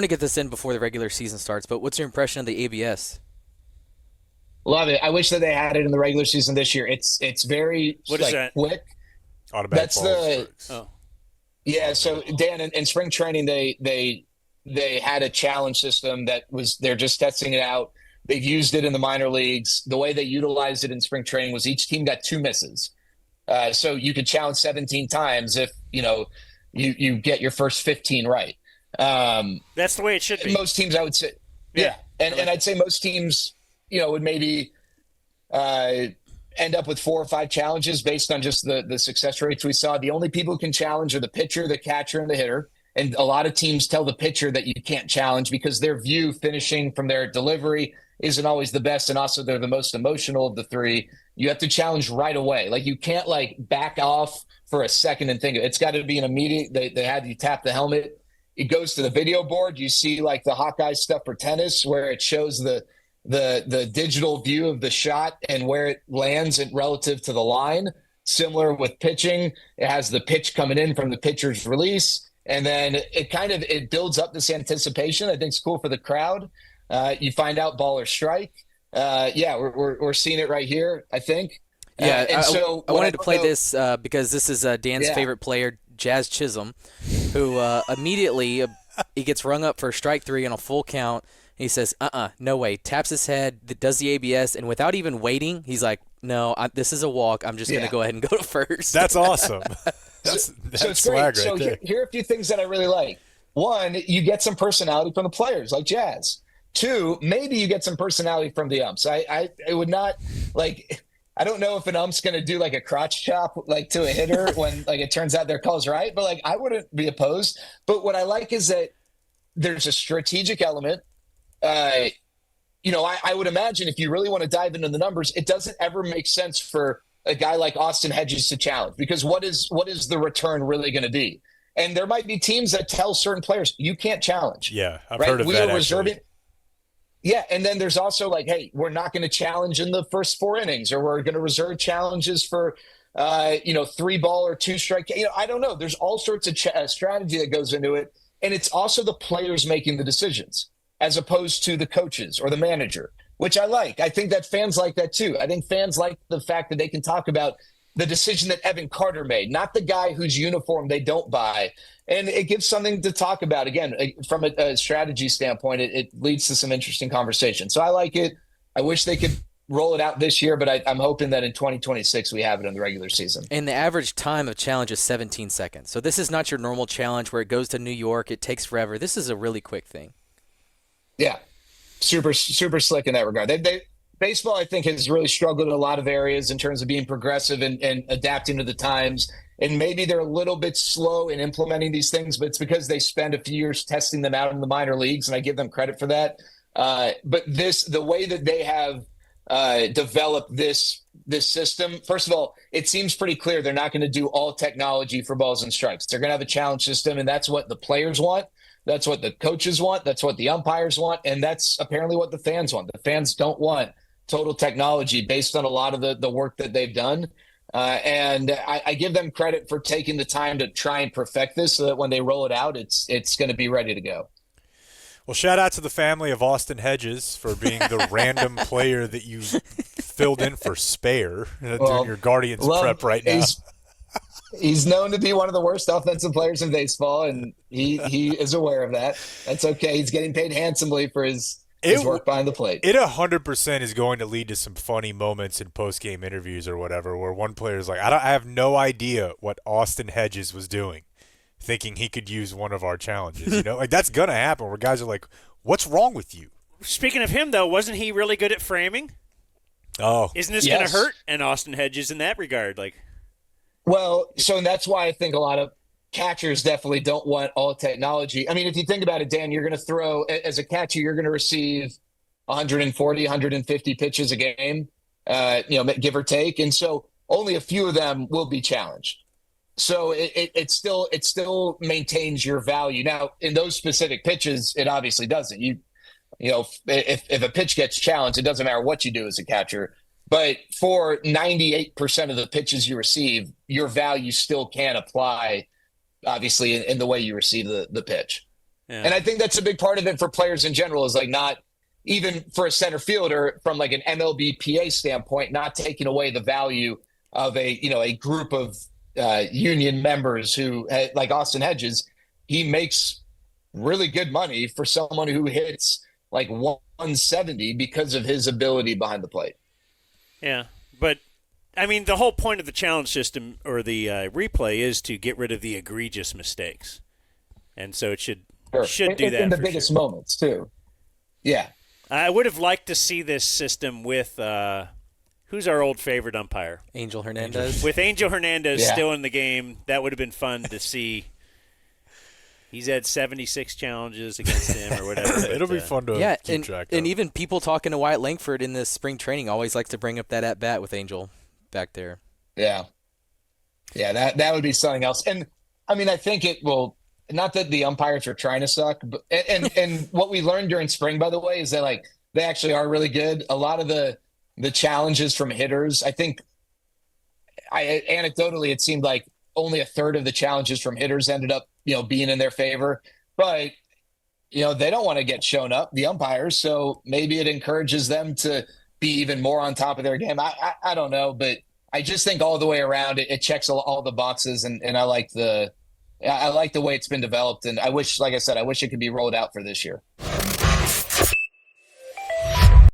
want to get this in before the regular season starts, but what's your impression of the ABS? Love it. I wish that they had it in the regular season this year. It's very What is like that? quick. Automatic That's balls the strikes. Oh, Yeah. So Dan, in spring training, they had a challenge system that was they're just testing it out. They've used it in the minor leagues. The way they utilized it in spring training was each team got two misses. So you could challenge 17 times if you get your first 15 right. that's the way it should be. Most teams, I would say, yeah, and I'd say most teams, would maybe end up with 4 or 5 challenges based on just the success rates we saw. The only people who can challenge are the pitcher, the catcher, and the hitter. And a lot of teams tell the pitcher that you can't challenge because their view finishing from their delivery isn't always the best, and also they're the most emotional of the three. You have to challenge right away. Like you can't like back off for a second and think it's got to be an immediate. They had you tap the helmet. It goes to the video board. You see like the Hawkeye stuff for tennis where it shows the digital view of the shot and where it lands relative to the line. Similar with pitching, it has the pitch coming in from the pitcher's release, and then it builds up this anticipation. I think it's cool for the crowd. You find out ball or strike. We're seeing it right here, I think. Yeah, I wanted to play know, this because this is Dan's favorite player, Jazz Chisholm, who immediately he gets rung up for strike 3 on a full count. He says, no way. Taps his head, does the A.B.S., and without even waiting, he's like, no, this is a walk. I'm just going to go ahead and go to first. That's awesome. That's it's swag great. right there. Here are a few things that I really like. One, you get some personality from the players, like Jazz. 2, maybe you get some personality from the umps. I would not like. I don't know if an ump's going to do like a crotch chop like to a hitter when like it turns out their call's right, but like I wouldn't be opposed. But what I like is that there's a strategic element. I would imagine if you really want to dive into the numbers, it doesn't ever make sense for a guy like Austin Hedges to challenge because what is the return really going to be? And there might be teams that tell certain players you can't challenge. Yeah, I've heard of that. Actually. Yeah, and then there's also like, hey, we're not going to challenge in the first 4 innings, or we're going to reserve challenges for, 3-ball or 2-strike. I don't know. There's all sorts of strategy that goes into it, and it's also the players making the decisions as opposed to the coaches or the manager, which I like. I think that fans like that too. I think fans like the fact that they can talk about the decision that Evan Carter made, not the guy whose uniform they don't buy. And it gives something to talk about. Again, from a strategy standpoint, it leads to some interesting conversation. So I like it. I wish they could roll it out this year, but I'm hoping that in 2026 we have it in the regular season. And the average time of challenge is 17 seconds. So this is not your normal challenge where it goes to New York. It takes forever. This is a really quick thing. Yeah, super, super slick in that regard. Baseball, I think, has really struggled in a lot of areas in terms of being progressive and adapting to the times. And maybe they're a little bit slow in implementing these things, but it's because they spend a few years testing them out in the minor leagues, and I give them credit for that. But the way that they have developed this system, first of all, it seems pretty clear they're not going to do all technology for balls and strikes. They're going to have a challenge system, and that's what the players want. That's what the coaches want. That's what the umpires want. And that's apparently what the fans want. The fans don't want total technology based on a lot of the work that they've done. And I give them credit for taking the time to try and perfect this so that when they roll it out, it's going to be ready to go. Well, shout out to the family of Austin Hedges for being the random player that you filled in for Spare during your Guardians prep right now. He's known to be one of the worst offensive players in baseball, and he is aware of that. That's okay. He's getting paid handsomely for his work behind the plate. It 100% is going to lead to some funny moments in post-game interviews or whatever where one player is like, I have no idea what Austin Hedges was doing, thinking he could use one of our challenges. Like that's going to happen where guys are like, what's wrong with you? Speaking of him, though, wasn't he really good at framing? Oh. Isn't this going to hurt an Austin Hedges in that regard? Well, so that's why I think a lot of catchers definitely don't want all technology. I mean, if you think about it, Dan, you're going to throw, as a catcher, you're going to receive 140, 150 pitches a game, give or take. And so only a few of them will be challenged. So it still maintains your value. Now, in those specific pitches, it obviously doesn't. If a pitch gets challenged, it doesn't matter what you do as a catcher. But for 98% of the pitches you receive, your value still can apply, obviously, in the way you receive the pitch. Yeah. And I think that's a big part of it for players in general, is like not even for a center fielder from like an MLB PA standpoint, not taking away the value of a group of union members who, like Austin Hedges, he makes really good money for someone who hits like 170 because of his ability behind the plate. Yeah, but I mean, the whole point of the challenge system or the replay is to get rid of the egregious mistakes, and so it should do that in the biggest moments too. Yeah, I would have liked to see this system with who's our old favorite umpire, Angel Hernandez. With Angel Hernandez still in the game, that would have been fun to see. He's had 76 challenges against him or whatever. It'll be fun to keep track of. And even people talking to Wyatt Langford in this spring training always likes to bring up that at-bat with Angel back there. Yeah. Yeah, that would be something else. And, I mean, I think it will – not that the umpires are trying to suck, but and what we learned during spring, by the way, is that, like, they actually are really good. A lot of the challenges from hitters, I think anecdotally it seemed like only a third of the challenges from hitters ended up being in their favor, but they don't want to get shown up, the umpires. So maybe it encourages them to be even more on top of their game. I don't know, but I just think all the way around it checks all the boxes, and I like the way it's been developed. And I wish, like I said, it could be rolled out for this year.